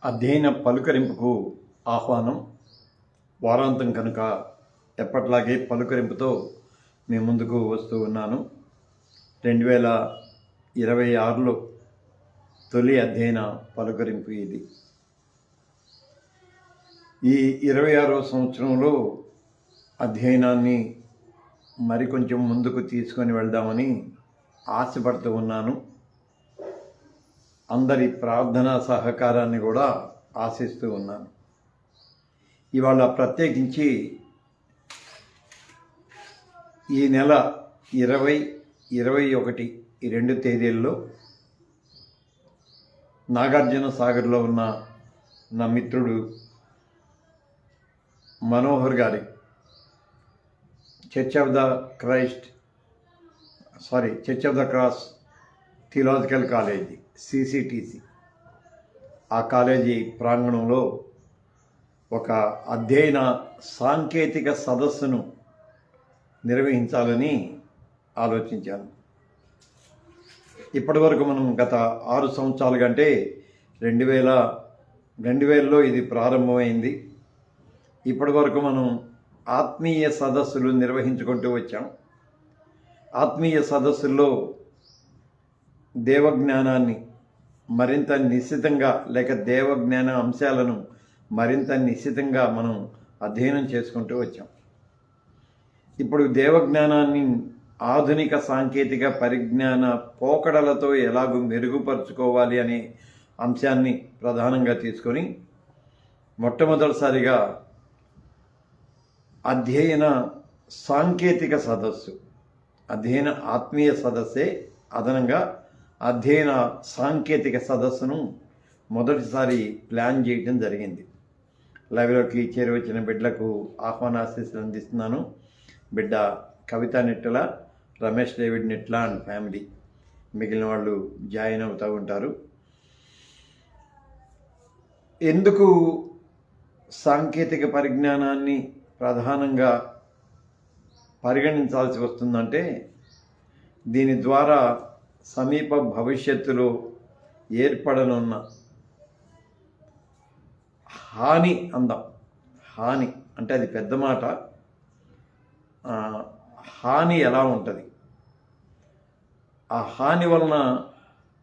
అధ్యయన పలుకరింపుకు ఆహ్వానం. వారాంతం కనుక ఎప్పట్లాగే పలుకరింపుతో మీ ముందుకు వస్తూ ఉన్నాను. 2026లో తొలి అధ్యయన పలుకరింపు ఇది. ఈ 26వ సంవత్సరంలో అధ్యయనాన్ని మరికొంచెం ముందుకు తీసుకొని వెళ్దామని ఆశపడుతూ ఉన్నాను. అందరి ప్రార్థనా సహకారాన్ని కూడా ఆశిస్తూ ఉన్నాను. ఇవాళ ప్రత్యేకించి ఈ నెల 20, 21 ఈ 2 తేదీల్లో నాగార్జున సాగర్లో ఉన్న నా మిత్రుడు మనోహర్ గారి church of the cross theological college CCTC ఆ కాలేజీ ప్రాంగణంలో ఒక అధ్యయన సాంకేతిక సదస్సును నిర్వహించాలని ఆలోచించాను. ఇప్పటి వరకు మనం గత 6 సంవత్సరాల కంటే 2000లో ఇది ప్రారంభమైంది. ఇప్పటి వరకు మనం ఆత్మీయ సదస్సులు నిర్వహించుకుంటూ వచ్చాం. ఆత్మీయ సదస్సుల్లో దేవజ్ఞానాన్ని మరింత నిశ్చితంగా లేక దేవజ్ఞాన అంశాలను మరింత నిశ్చితంగా మనం అధ్యయనం చేసుకుంటూ వచ్చాం. ఇప్పుడు దేవజ్ఞానాన్ని ఆధునిక సాంకేతిక పరిజ్ఞాన పోకడలతో ఎలాగూ మెరుగుపరుచుకోవాలి అనే అంశాన్ని ప్రధానంగా తీసుకొని మొట్టమొదటిసారిగా అధ్యయన సాంకేతిక సదస్సు, అధ్యయన ఆత్మీయ సదస్సే అదనంగా అధ్యయన సాంకేతిక సదస్సును మొదటిసారి ప్లాన్ చేయడం జరిగింది. లైవ్లోకి చేరువచ్చిన బిడ్డలకు ఆహ్వానాశీస్సులు అందిస్తున్నాను. బిడ్డ కవిత నిట్టల, రమేష్ డేవిడ్ నిట్ల అండ్ ఫ్యామిలీ, మిగిలిన వాళ్ళు జాయిన్ అవుతూ ఉంటారు. ఎందుకు సాంకేతిక పరిజ్ఞానాన్ని ప్రధానంగా పరిగణించాల్సి వస్తుందంటే, దీని ద్వారా సమీప భవిష్యత్తులో ఏర్పడనున్న హాని హాని అంటే అది పెద్ద మాట. హాని ఎలా ఉంటుంది, ఆ హాని వలన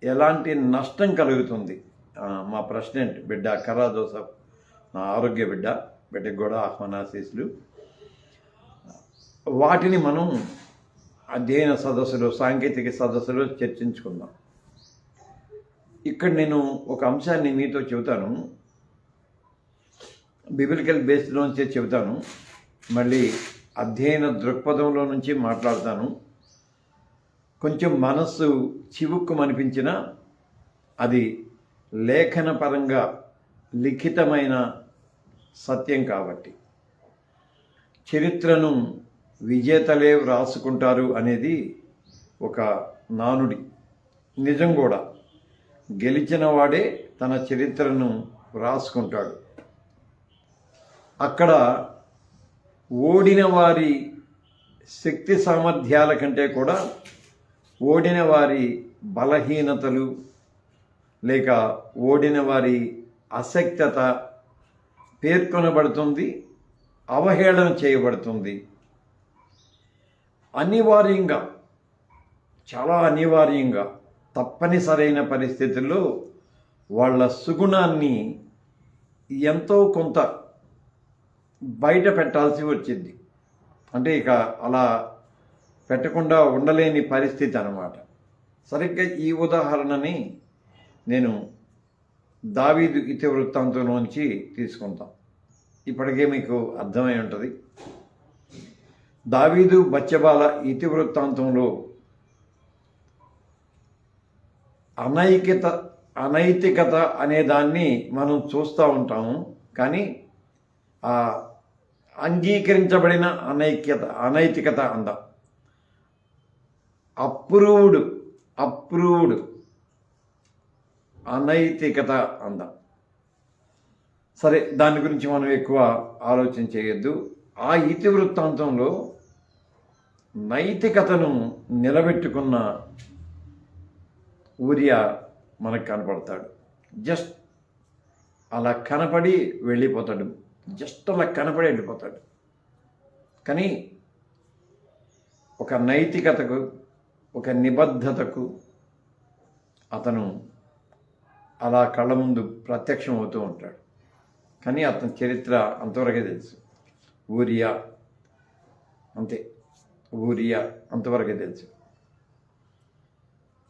ఎలాంటి నష్టం కలుగుతుంది. మా ప్రెసిడెంట్ బిడ్డ కర్రా జోసఫ్, నా ఆరోగ్య బిడ్డకు కూడా ఆహ్వానాశీస్సులు. వాటిని మనం అధ్యయన సదస్సులో, సాంకేతిక సదస్సులో చర్చించుకుందాం. ఇక్కడ నేను ఒక అంశాన్ని మీతో చెబుతాను, బిబిలికల్ బేస్లోంచే చెబుతాను, మళ్ళీ అధ్యయన దృక్పథంలో నుంచి మాట్లాడతాను. కొంచెం మనస్సు చివుక్కుమనిపించిన అది లేఖన పరంగా లిఖితమైన సత్యం కాబట్టి. చరిత్రను విజేతలే వ్రాసుకుంటారు అనేది ఒక నానుడి. నిజం కూడా. గెలిచిన వాడే తన చరిత్రను వ్రాసుకుంటాడు. అక్కడ ఓడిన వారి శక్తి సామర్థ్యాల కంటే కూడా ఓడిన వారి బలహీనతలు లేక ఓడిన వారి అశక్తత పేర్కొనబడుతుంది, అవహేళన చేయబడుతుంది. అనివార్యంగా, చాలా అనివార్యంగా, తప్పనిసరైన పరిస్థితుల్లో వాళ్ళ సుగుణాన్ని ఎంతో కొంత బయట పెట్టాల్సి వచ్చింది. అంటే ఇక అలా పెట్టకుండా ఉండలేని పరిస్థితి అన్నమాట. సరిగ్గా ఈ ఉదాహరణని నేను దావీదు ఇతివృత్తాంతంలోంచి తీసుకుంటాం. ఇప్పటికే మీకు అర్థమై ఉంటుంది. దావీదు బత్షెబాల ఇతివృత్తాంతంలో అనైతికత అనే దాన్ని మనం చూస్తూ ఉంటాము. కానీ ఆ అంగీకరించబడిన అనైతికత అందాం, అప్రూవ్డ్ అనైతికత అందాం. సరే, దాని గురించి మనం ఎక్కువ ఆలోచన చేయొద్దు. ఆ ఇతివృత్తాంతంలో నైతికతను నిలబెట్టుకున్న ఊరియా మనకు కనపడతాడు. జస్ట్ అలా కనపడి వెళ్ళిపోతాడు, జస్ట్ అలా కనపడి వెళ్ళిపోతాడు. కానీ ఒక నైతికతకు, ఒక నిబద్ధతకు అతను అలా కళ్ళ ముందు ప్రత్యక్షం అవుతూ ఉంటాడు. కానీ అతని చరిత్ర అంతవరకే తెలుసు. ఊరియా అంతే, ఊరియా అంతవరకే తెలుసు.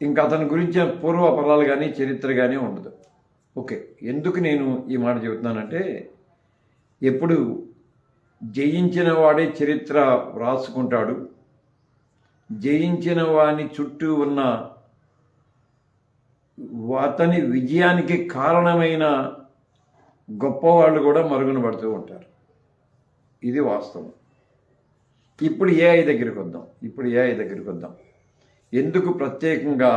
ఇంకా అతని గురించిన పూర్వపరాలు కానీ చరిత్ర కానీ ఉండదు. ఓకే, ఎందుకు నేను ఈ మాట చెబుతున్నానంటే, ఎప్పుడు జయించిన వాడే చరిత్ర వ్రాసుకుంటాడు, జయించిన వాని చుట్టూ ఉన్న అతని విజయానికి కారణమైన గొప్పవాళ్ళు కూడా మరుగున పడుతూ ఉంటారు. ఇది వాస్తవం. ఇప్పుడు ఏఐ దగ్గరికి వద్దాం. ఎందుకు ప్రత్యేకంగా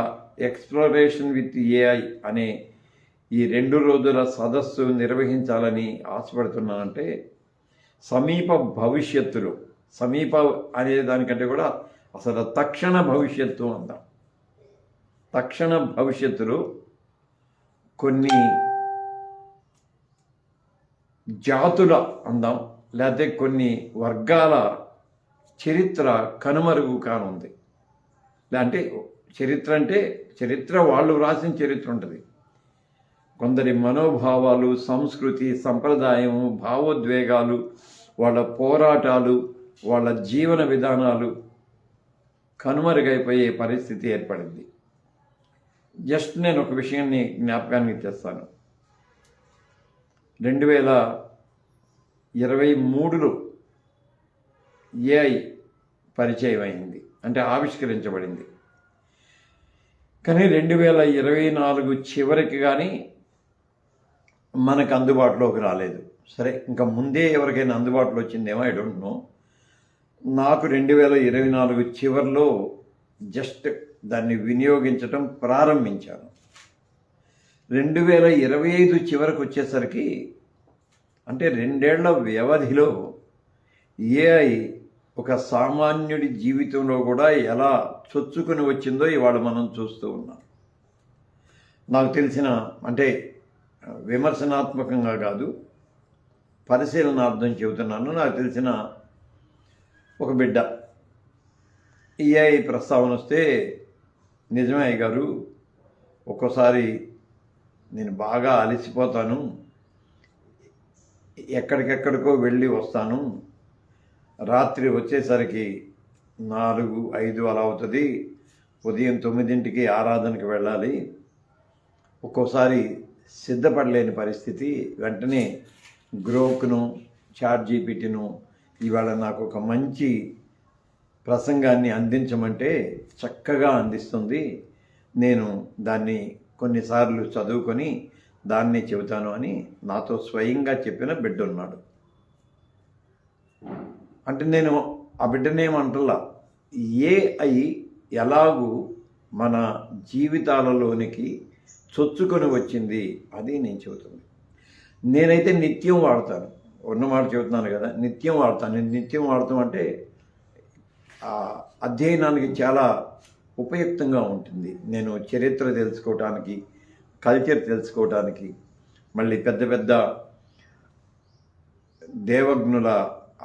ఎక్స్ప్లోరేషన్ విత్ ఏఐ అనే ఈ 2 రోజుల సదస్సు నిర్వహించాలని ఆశపడుతున్నానంటే, సమీప భవిష్యత్తులో, సమీప అనే దానికంటే కూడా అసలు తక్షణ భవిష్యత్తు అందాం. తక్షణ భవిష్యత్తులో కొన్ని జాతుల అందాం, లేకపోతే కొన్ని వర్గాల చరిత్ర కనుమరుగు కానుంది. అంటే చరిత్ర వాళ్ళు వ్రాసిన చరిత్ర ఉంటుంది. కొందరి మనోభావాలు, సంస్కృతి, సంప్రదాయము, భావోద్వేగాలు, వాళ్ళ పోరాటాలు, వాళ్ళ జీవన విధానాలు కనుమరుగైపోయే పరిస్థితి ఏర్పడింది. జస్ట్ నేను ఒక విషయాన్ని జ్ఞాపకానికి తెస్తాను. 2023లో ఏఐ పరిచయం అయింది, అంటే ఆవిష్కరించబడింది. కానీ 2024 చివరికి కానీ మనకు అందుబాటులోకి రాలేదు. సరే, ఇంకా ముందే ఎవరికైనా అందుబాటులో వచ్చిందేమో, ఐ డోంట్ నో. నాకు 2024 చివరిలో జస్ట్ దాన్ని వినియోగించటం ప్రారంభించాను. 2025 చివరికి వచ్చేసరికి, అంటే 2 ఏళ్ల వ్యవధిలో ఏఐ ఒక సామాన్యుడి జీవితంలో కూడా ఎలా చొచ్చుకొని వచ్చిందో ఇవాళ మనం చూస్తూ ఉన్నాం. నాకు తెలిసిన, అంటే విమర్శనాత్మకంగా కాదు, పరిశీలనార్థం చెబుతున్నాను, నాకు తెలిసిన ఒక బిడ్డ ఏఐ ప్రస్తావన వస్తే, నిజమే గారు, ఒక్కోసారి నేను బాగా అలసిపోతాను, ఎక్కడికెక్కడికో వెళ్ళి వస్తాను, రాత్రి వచ్చేసరికి 4-5 అలా అవుతుంది, ఉదయం 9ంటికి ఆరాధనకి వెళ్ళాలి, ఒక్కోసారి సిద్ధపడలేని పరిస్థితి, వెంటనే గ్రోక్ను, చాట్‌జీపీటీను ఇవాళ నాకు ఒక మంచి ప్రసంగాన్ని అందించమంటే చక్కగా అందిస్తుంది, నేను దాన్ని కొన్నిసార్లు చదువుకొని దాన్ని చెబుతాను అని నాతో స్వయంగా చెప్పిన బిడ్డ ఉన్నాడు. అంటే నేను ఆ బిడ్డనేమంటలా, ఏఐ ఎలాగూ మన జీవితాలలోనికి చొచ్చుకొని వచ్చింది అది నేను చెబుతుంది. నేనైతే నిత్యం వాడతాను, ఉన్నమాట చెబుతున్నాను కదా, నిత్యం వాడతాను. నేను నిత్యం వాడతాం అంటే అధ్యయనానికి చాలా ఉపయుక్తంగా ఉంటుంది. నేను చరిత్ర తెలుసుకోవటానికి, కల్చర్ తెలుసుకోవటానికి, మళ్ళీ పెద్ద పెద్ద దేవజ్ఞుల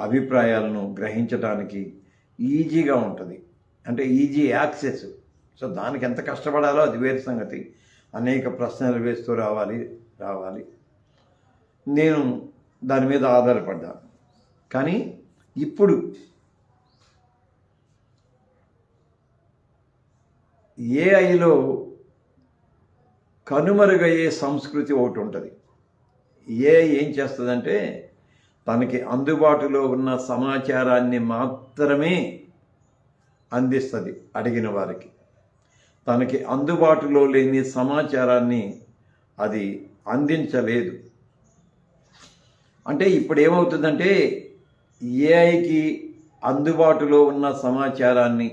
అభిప్రాయాలను గ్రహించడానికి ఈజీగా ఉంటుంది. అంటే ఈజీ యాక్సెస్. సో దానికి ఎంత కష్టపడాలో అది వేరే సంగతి. అనేక ప్రశ్నలు వేస్తూ రావాలి. నేను దాని మీద ఆధారపడ్డాను. కానీ ఇప్పుడు ఏఐలో కనుమరుగయ్యే సంస్కృతి ఒకటి ఉంటుంది. ఏఐ ఏం చేస్తుందంటే, తనకి అందుబాటులో ఉన్న సమాచారాన్ని మాత్రమే అందిస్తుంది అడిగిన వారికి. తనకి అందుబాటులో లేని సమాచారాన్ని అది అందించలేదు. అంటే ఇప్పుడు ఏమవుతుందంటే, ఏఐకి అందుబాటులో ఉన్న సమాచారాన్ని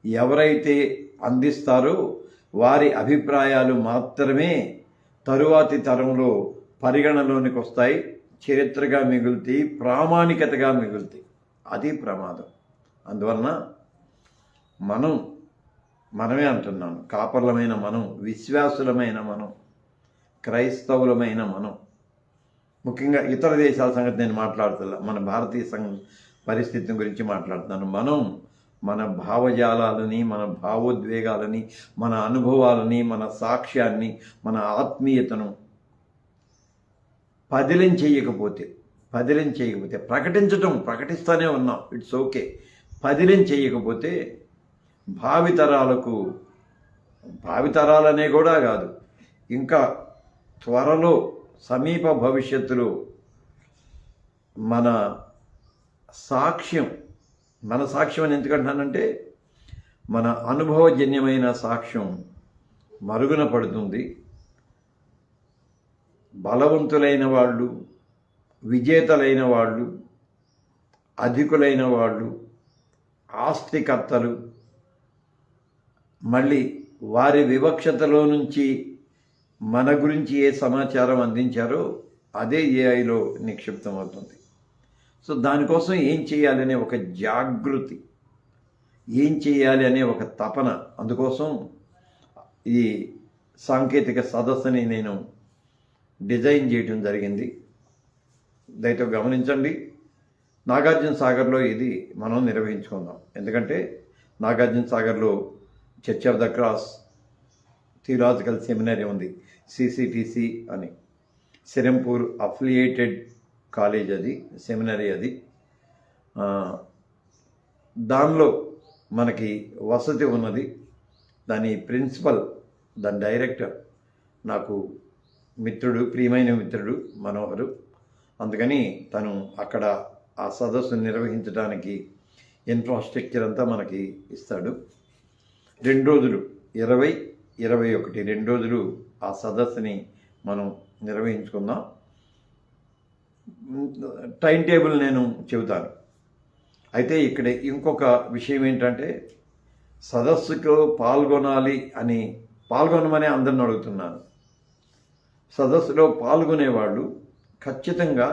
ఎవరైతే అందిస్తారో వారి అభిప్రాయాలు మాత్రమే తరువాతి తరంలో పరిగణలోనికి వస్తాయి, చరిత్రగా మిగులుతాయి, ప్రామాణికతగా మిగులుతాయి. అది ప్రమాదం. అందువలన మనమే అంటున్నాను, కాపర్లమైన మనం, విశ్వాసులమైన మనం, క్రైస్తవులమైన మనం ముఖ్యంగా ఇతర దేశాల సంగతి నేను మాట్లాడుతున్నా, మన భారతీయ పరిస్థితి గురించి మాట్లాడుతున్నాను. మనం మన భావజాలాలని, మన భావోద్వేగాలని, మన అనుభవాలని, మన సాక్ష్యాన్ని, మన ఆత్మీయతను పదిలం చేయకపోతే ప్రకటిస్తూనే ఉన్నాం, ఇట్స్ ఓకే. పదిలం చేయకపోతే భావితరాలనే కూడా కాదు, ఇంకా త్వరలో సమీప భవిష్యత్తులో మన సాక్ష్యం అని ఎందుకంటానంటే మన అనుభవజన్యమైన సాక్ష్యం మరుగున పడుతుంది. బలవంతులైన వాళ్ళు, విజేతలైన వాళ్ళు, అధికులైన వాళ్ళు, ఆస్తికర్తలు మళ్ళీ వారి వివక్షతలో నుంచి మన గురించి ఏ సమాచారం అందించారో అదే ఏఐలో నిక్షిప్తమవుతుంది. సో దానికోసం ఏం చేయాలనే ఒక జాగృతి, ఏం చేయాలి అనే ఒక తపన, అందుకోసం ఈ సాంకేతిక సదస్సుని నేను డిజైన్ చేయడం జరిగింది. దయతో గమనించండి. నాగార్జున సాగర్లో ఇది మనం నిర్వహించుకుందాం. ఎందుకంటే నాగార్జున సాగర్లో church of the cross theological seminary ఉంది, సిసిటిసి అని, సిరంపూర్ అఫిలియేటెడ్ కాలేజ్ అది, సెమినరీ అది. దానిలో మనకి వసతి ఉన్నది. దాని ప్రిన్సిపల్, దాని డైరెక్టర్ నాకు మిత్రుడు, ప్రియమైన మిత్రుడు మనోహరు. అందుకని తను అక్కడ ఆ సదస్సు నిర్వహించడానికి ఇన్ఫ్రాస్ట్రక్చర్ అంతా మనకి ఇస్తాడు. 2 రోజులు 20, 21 2 రోజులు ఆ సదస్సుని మనం నిర్వహించుకుందాం. టైం టేబుల్ నేను చెబుతాను. అయితే ఇక్కడ ఇంకొక విషయం ఏంటంటే, సదస్సుకు పాల్గొనమని అందరిని అడుగుతున్నాను. సదస్సులో పాల్గొనేవాళ్ళు ఖచ్చితంగా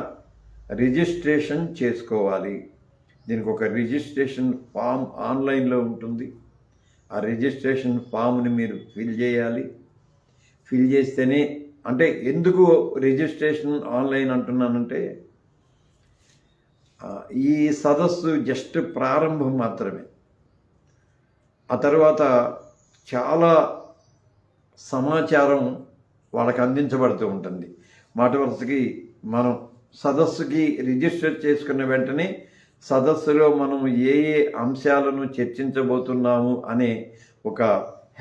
రిజిస్ట్రేషన్ చేసుకోవాలి. దీనికి ఒక రిజిస్ట్రేషన్ ఫామ్ ఆన్లైన్లో ఉంటుంది. ఆ రిజిస్ట్రేషన్ ఫామ్ని మీరు ఫిల్ చేయాలి. ఫిల్ చేస్తేనే, అంటే ఎందుకు రిజిస్ట్రేషన్ ఆన్లైన్ అంటున్నానంటే, ఈ సదస్సు జస్ట్ ప్రారంభం మాత్రమే. ఆ తర్వాత చాలా సమాచారం వాళ్ళకి అందించబడుతూ ఉంటుంది. మాట వరుసకి మనం సదస్సుకి రిజిస్టర్ చేసుకున్న వెంటనే సదస్సులో మనం ఏ అంశాలను చర్చించబోతున్నాము అనే ఒక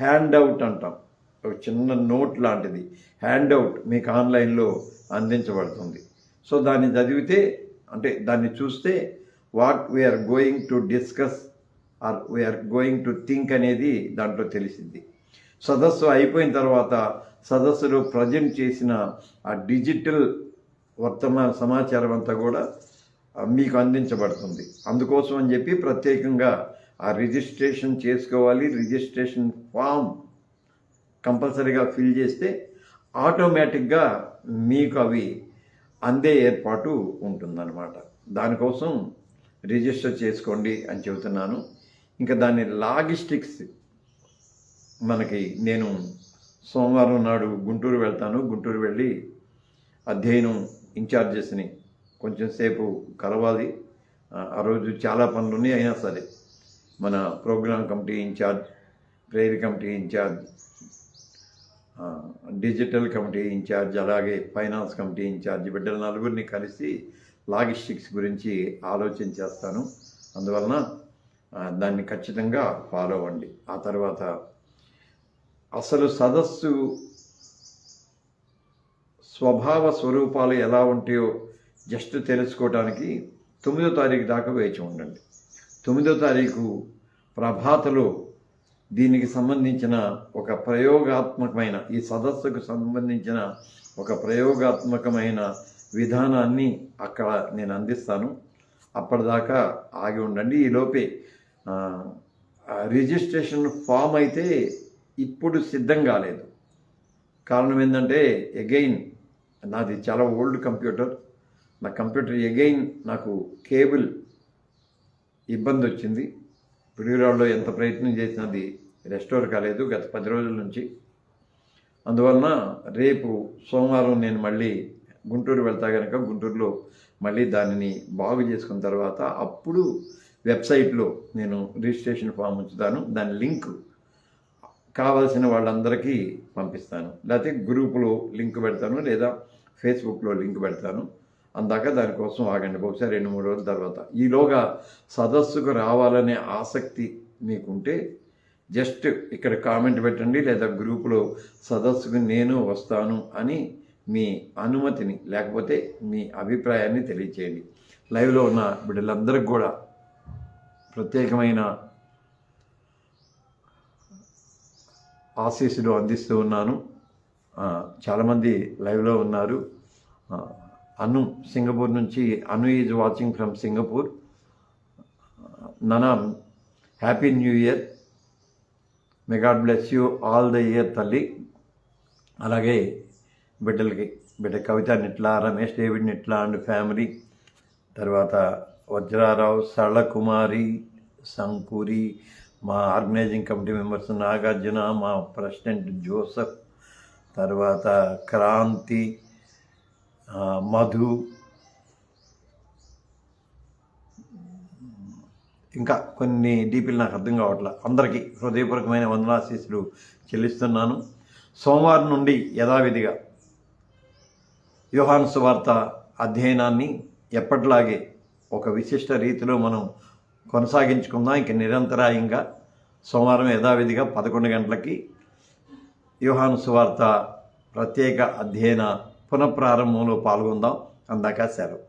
హ్యాండ్అవుట్ అంటాం, ఒక చిన్న నోట్ లాంటిది హ్యాండ్అవుట్ మీకు ఆన్లైన్లో అందించబడుతుంది. సో దాన్ని చదివితే, అంటే దాన్ని చూస్తే what we are going to discuss or we are going to think అనేది దాంట్లో తెలిసింది. సదస్సు అయిపోయిన తర్వాత సదస్సులో ప్రజెంట్ చేసిన ఆ డిజిటల్ వర్తమాన సమాచారం అంతా కూడా మీకు అందించబడుతుంది. అందుకోసం అని చెప్పి ప్రత్యేకంగా ఆ రిజిస్ట్రేషన్ చేసుకోవాలి. రిజిస్ట్రేషన్ ఫామ్ కంపల్సరీగా ఫిల్ చేస్తే ఆటోమేటిక్గా మీకు అవి అందే ఏర్పాటు ఉంటుందన్నమాట. దానికోసం రిజిస్టర్ చేసుకోండి అని చెబుతున్నాను. ఇంకా దాని లాజిస్టిక్స్ మనకి, నేను సోమవారం నాడు గుంటూరు వెళ్తాను. గుంటూరు వెళ్ళి అధ్యయనం ఇన్ఛార్జెస్ని కొంచెం సేపు కలవాలి. ఆ రోజు చాలా పనులు ఉన్నాయి. అయినా సరే మన program committee incharge, prayer committee incharge, digital committee incharge, అలాగే ఫైనాన్స్ కమిటీ ఇన్ఛార్జ్ బిడ్డల నలుగురిని కలిసి లాజిస్టిక్స్ గురించి ఆలోచన చేస్తాను. అందువలన దాన్ని ఖచ్చితంగా ఫాలో అవ్వండి. ఆ తర్వాత అసలు సదస్సు స్వభావ స్వరూపాలు ఎలా ఉంటాయో జస్ట్ తెలుసుకోవడానికి 9వ తారీఖు దాకా వేచి ఉండండి. 9వ తారీఖు ప్రభాతలో దీనికి సంబంధించిన ఒక ప్రయోగాత్మకమైన, ఈ సదస్సుకు సంబంధించిన ఒక ప్రయోగాత్మకమైన విధానాన్ని అక్కడ నేను అందిస్తాను. అప్పటిదాకా ఆగి ఉండండి. ఈలోపే రిజిస్ట్రేషన్ ఫామ్ అయితే ఇప్పుడు సిద్ధం కాలేదు. కారణం ఏంటంటే, అగైన్ నాది చాలా ఓల్డ్ కంప్యూటర్. నా కంప్యూటర్ అగైన్ నాకు కేబుల్ ఇబ్బంది వచ్చింది. పిడుగురాళ్ళలో ఎంత ప్రయత్నం చేసినది రెస్టోర్ కాలేదు గత 10 రోజుల నుంచి. అందువలన రేపు సోమవారం నేను మళ్ళీ గుంటూరు వెళ్తా కనుక గుంటూరులో మళ్ళీ దానిని బాగు చేసుకున్న తర్వాత అప్పుడు వెబ్సైట్లో నేను రిజిస్ట్రేషన్ ఫామ్ ఉంచుతాను. దాని లింక్ కావాల్సిన వాళ్ళందరికీ పంపిస్తాను. లేకపోతే గ్రూపులో లింక్ పెడతాను, లేదా ఫేస్బుక్లో లింక్ పెడతాను. అందాక దానికోసం ఆగండి, బహుశా 2-3 రోజుల తర్వాత. ఈలోగా సదస్సుకు రావాలనే ఆసక్తి మీకుంటే జస్ట్ ఇక్కడ కామెంట్ పెట్టండి, లేదా గ్రూపులో సదస్సుకు నేను వస్తాను అని మీ అనుమతిని లేకపోతే మీ అభిప్రాయాన్ని తెలియచేయండి. లైవ్లో ఉన్న బిడ్డలందరికీ కూడా ప్రత్యేకమైన ఆశీస్సులు అందిస్తూ ఉన్నాను. చాలామంది లైవ్లో ఉన్నారు. అను సింగపూర్ నుంచి, Anu is watching from Singapore. ననా happy new year, may God bless you all the year తల్లి. అలాగే బిడ్డ కవిత నిట్ల, రమేష్ డేవిడ్ నిట్ల అండ్ ఫ్యామిలీ, తర్వాత వజ్రారావు, సరళకుమారి, సంకూరి, మా ఆర్గనైజింగ్ కమిటీ మెంబర్స్ నాగార్జున, మా ప్రెసిడెంట్ జోసఫ్, తర్వాత క్రాంతి, మధు, ఇంకా కొన్ని డీపీలు నాకు అర్థం కావట్లేదు. అందరికీ హృదయపూర్వకమైన వందనాశీస్సులు చెల్లిస్తున్నాను. సోమవారం నుండి యథావిధిగా యోహాను సువార్త అధ్యయనాన్ని ఎప్పటిలాగే ఒక విశిష్ట రీతిలో మనం కొనసాగించుకుందాం. ఇంక నిరంతరాయంగా సోమవారం యథావిధిగా 11 గంటలకి యోహాను సువార్త ప్రత్యేక అధ్యయన పునఃప్రారంభంలో పాల్గొందాం. అందాక సెలవు.